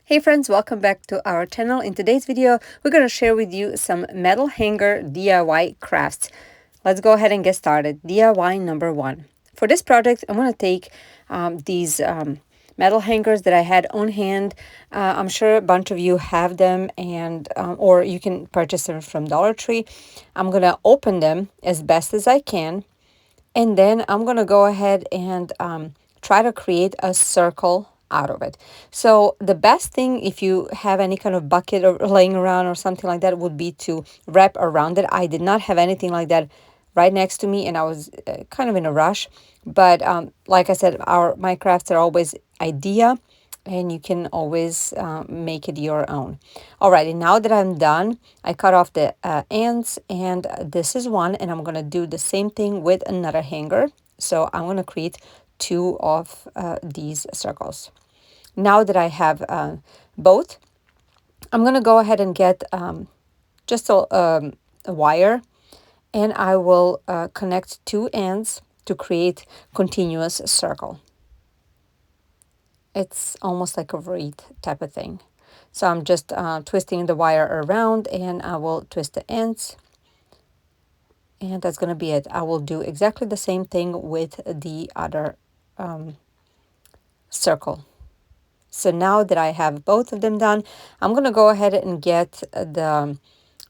Hey friends, welcome back to our channel. In today's video, we're going to share with you some metal hanger DIY crafts. Let's go ahead and get started. DIY number one. For this project, I'm going to take these metal hangers that I had on hand. I'm sure a bunch of you have them, and or you can purchase them from Dollar Tree. I'm going to open them as best as I can, and then I'm going to go ahead and try to create a circle out of it. So the best thing, if you have any kind of bucket or laying around or something like that, would be to wrap around it. I did not have anything like that right next to me, and I was kind of in a rush. But like I said, my crafts are always idea, and you can always make it your own. Alrighty, now that I'm done, I cut off the ends, and this is one, and I'm gonna do the same thing with another hanger. So I'm gonna create two of these circles. Now that I have both, I'm gonna go ahead and get just a wire, and I will connect two ends to create continuous circle. It's almost like a wreath type of thing. So I'm just twisting the wire around, and I will twist the ends. And that's going to be it. I will do exactly the same thing with the other circle. So now that I have both of them done, I'm going to go ahead and get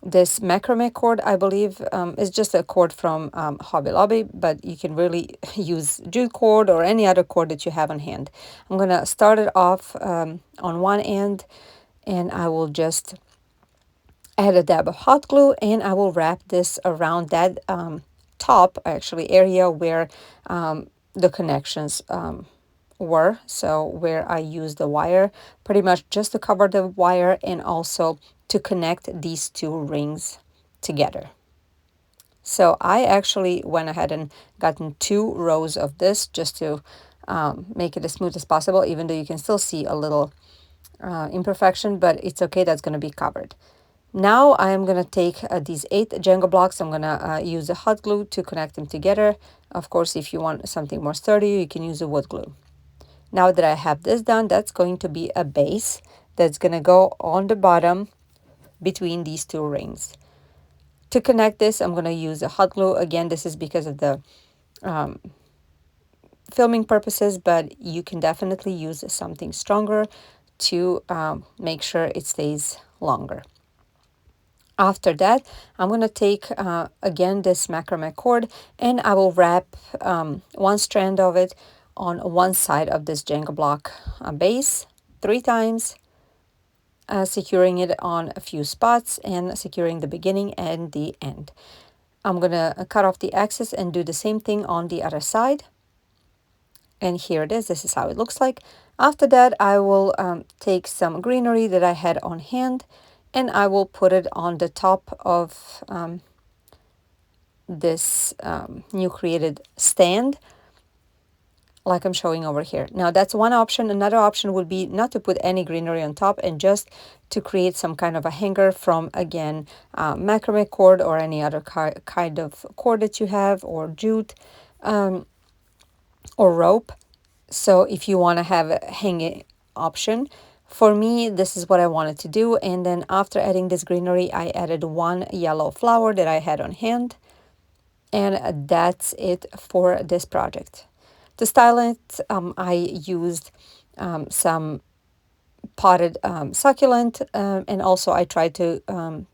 this macrame cord. I believe is just a cord from Hobby Lobby, but you can really use jute cord or any other cord that you have on hand. I'm going to start it off on one end, and I will just add a dab of hot glue, and I will wrap this around that top actually area where the connections were. So where I used the wire, pretty much just to cover the wire and also to connect these two rings together. So I actually went ahead and gotten 2 rows of this just to make it as smooth as possible, even though you can still see a little imperfection, but it's okay, that's going to be covered. Now I am going to take these 8 Jenga blocks. I'm going to use a hot glue to connect them together. Of course, if you want something more sturdy, you can use a wood glue. Now that I have this done, that's going to be a base that's going to go on the bottom between these 2 rings. To connect this, I'm going to use a hot glue. Again, this is because of the filming purposes, but you can definitely use something stronger to make sure it stays longer. After that, I'm going to take, again, this macrame cord, and I will wrap one strand of it on one side of this Jenga block base 3 times, securing it on a few spots and securing the beginning and the end. I'm going to cut off the excess and do the same thing on the other side. And here it is. This is how it looks like. After that, I will take some greenery that I had on hand, and I will put it on the top of this new created stand, like I'm showing over here. Now that's one option. Another option would be not to put any greenery on top and just to create some kind of a hanger from, again, macrame cord or any other kind of cord that you have, or jute or rope. So if you want to have a hanging option, for me, this is what I wanted to do. And then after adding this greenery, I added 1 yellow flower that I had on hand. And that's it for this project. To style it, I used some potted succulent, and also I tried to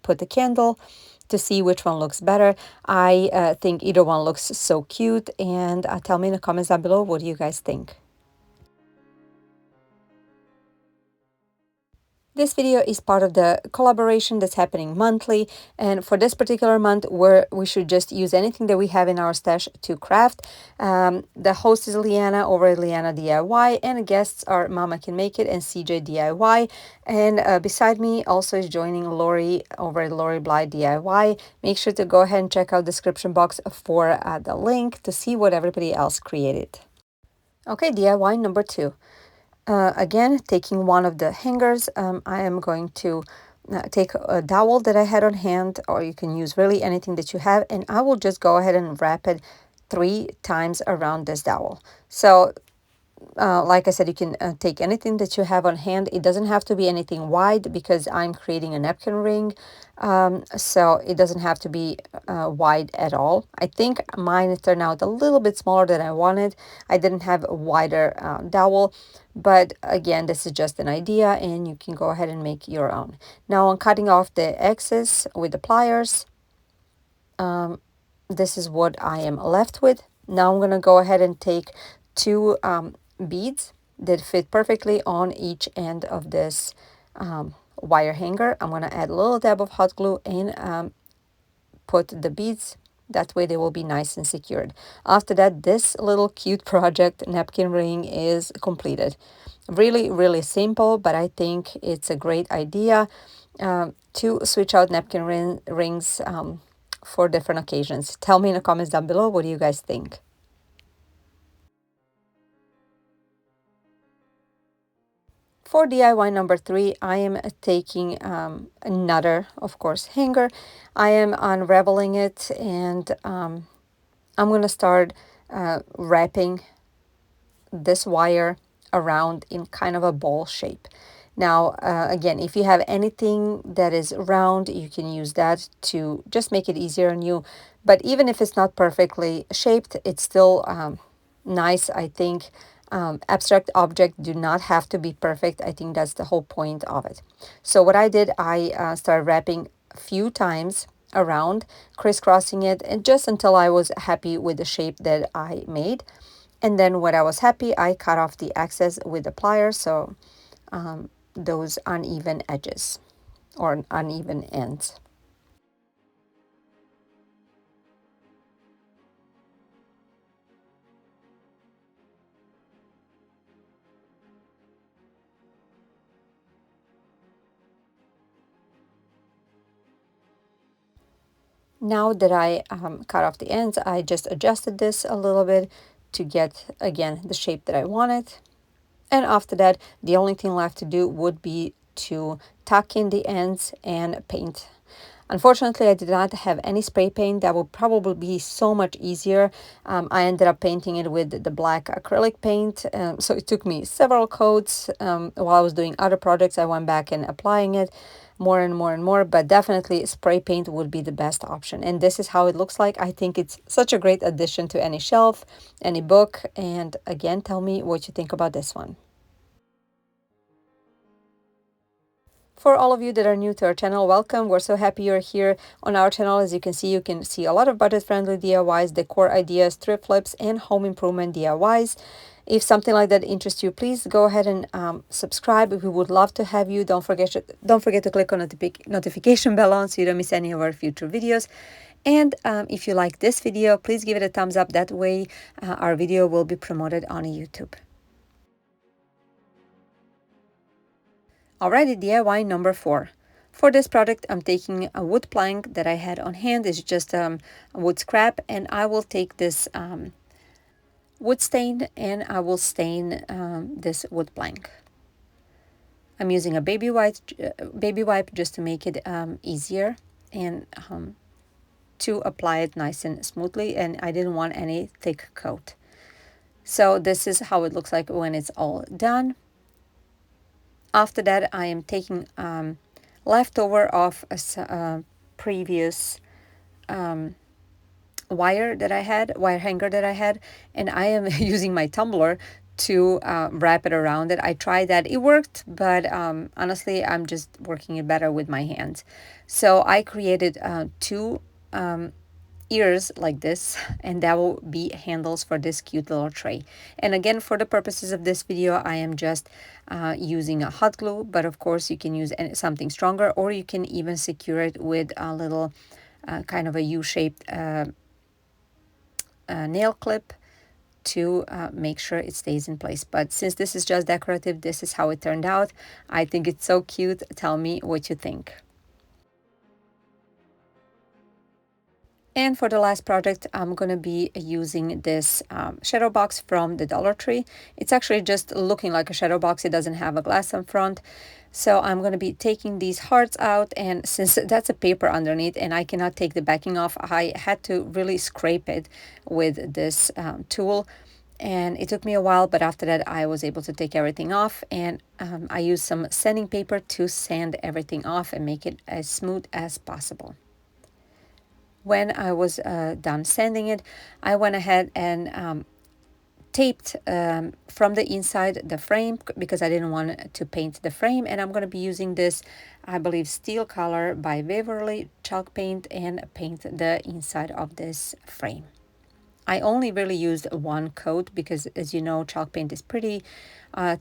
put the candle to see which one looks better. I think either one looks so cute, and tell me in the comments down below, what do you guys think? This video is part of the collaboration that's happening monthly, and for this particular month, we should just use anything that we have in our stash to craft. The host is Liana over at Liana DIY, and the guests are Mama Can Make It and CeeJ DIY. And beside me also is joining Lori over at Lori Bly DIY. Make sure to go ahead and check out the description box for the link to see what everybody else created. Okay, DIY number 2. Again, taking one of the hangers, I am going to take a dowel that I had on hand, or you can use really anything that you have, and I will just go ahead and wrap it 3 times around this dowel. So like I said, you can take anything that you have on hand. It doesn't have to be anything wide because I'm creating a napkin ring. So it doesn't have to be wide at all. I think mine turned out a little bit smaller than I wanted. I didn't have a wider dowel, but again, this is just an idea and you can go ahead and make your own. Now I'm cutting off the excess with the pliers. This is what I am left with. Now I'm going to go ahead and take two beads that fit perfectly on each end of this wire hanger. I'm going to add a little dab of hot glue and put the beads. That way they will be nice and secured. After that, this little cute project napkin ring is completed. Really, really simple, but I think it's a great idea to switch out napkin rings for different occasions. Tell me in the comments down below, what do you guys think? For DIY number 3, I am taking another, of course, hanger. I am unraveling it and I'm going to start wrapping this wire around in kind of a ball shape. Now, again, if you have anything that is round, you can use that to just make it easier on you. But even if it's not perfectly shaped, it's still nice, I think. Abstract objects do not have to be perfect. I think that's the whole point of it. So what I did, I started wrapping a few times around, crisscrossing it, and just until I was happy with the shape that I made. And then when I was happy, I cut off the excess with the pliers, so those uneven edges or uneven ends. Now that I cut off the ends, I just adjusted this a little bit to get, again, the shape that I wanted. And after that, the only thing left to do would be to tuck in the ends and paint. Unfortunately, I did not have any spray paint. That would probably be so much easier. I ended up painting it with the black acrylic paint. So it took me several coats. While I was doing other projects, I went back and applying it more and more and more. But definitely spray paint would be the best option. And this is how it looks like. I think it's such a great addition to any shelf, any book. And again, tell me what you think about this one. For all of you that are new to our channel, welcome. We're so happy you're here on our channel. As you can see a lot of budget-friendly DIYs, decor ideas, thrift flips, and home improvement DIYs. If something like that interests you, please go ahead and subscribe. We would love to have you. Don't forget to click on the notification bell on so you don't miss any of our future videos. And if you like this video, please give it a thumbs up. That way our video will be promoted on YouTube. Alrighty, DIY number 4. For this project, I'm taking a wood plank that I had on hand. It's just a wood scrap, and I will take this wood stain and I will stain this wood plank. I'm using a baby wipe just to make it easier and to apply it nice and smoothly, and I didn't want any thick coat. So this is how it looks like when it's all done. After that, I am taking leftover of a previous wire hanger that I had, and I am using my tumbler to wrap it around it. I tried that, it worked, but honestly, I'm just working it better with my hands. So I created two ears like this, and that will be handles for this cute little tray. And again, for the purposes of this video, I am just using a hot glue, but of course you can use something stronger, or you can even secure it with a little kind of a U-shaped nail clip to make sure it stays in place. But since this is just decorative, this is how it turned out. I think it's so cute. Tell me what you think. And for the last project, I'm going to be using this shadow box from the Dollar Tree. It's actually just looking like a shadow box. It doesn't have a glass in front. So I'm going to be taking these hearts out, and since that's a paper underneath and I cannot take the backing off, I had to really scrape it with this tool. And it took me a while, but after that I was able to take everything off, and I used some sanding paper to sand everything off and make it as smooth as possible. When I was done sanding it, I went ahead and taped from the inside the frame because I didn't want to paint the frame, and I'm going to be using this, I believe, Steel Color by Waverly chalk paint, and paint the inside of this frame. I only really used one coat because, as you know, chalk paint is pretty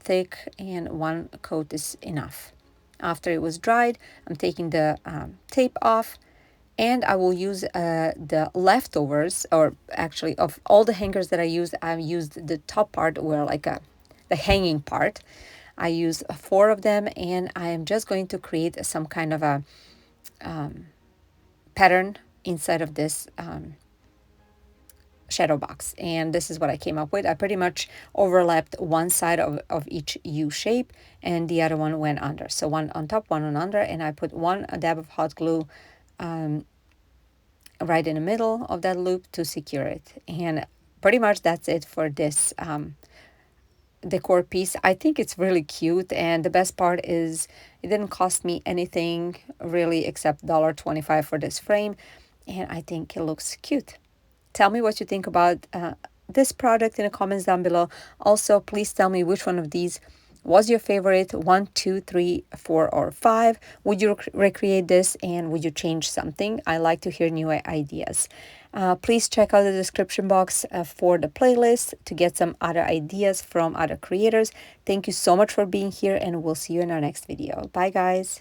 thick, and one coat is enough. After it was dried, I'm taking the tape off, and I will use the leftovers, or actually of all the hangers that I used the top part, where like the hanging part. I used 4 of them, and I am just going to create some kind of a pattern inside of this shadow box, and this is what I came up with. I pretty much overlapped one side of each U shape, and the other one went under. So one on top, one on under, and I put one dab of hot glue right in the middle of that loop to secure it. And pretty much that's it for this decor piece. I think it's really cute, and the best part is it didn't cost me anything really except $1.25 for this frame, and I think it looks cute. Tell me what you think about this product in the comments down below. Also, please tell me which one of these was your favorite, 1, 2, 3, 4, or 5. Would you recreate this, and would you change something? I like to hear new ideas. Please check out the description box for the playlist to get some other ideas from other creators. Thank you so much for being here, and we'll see you in our next video. Bye, guys.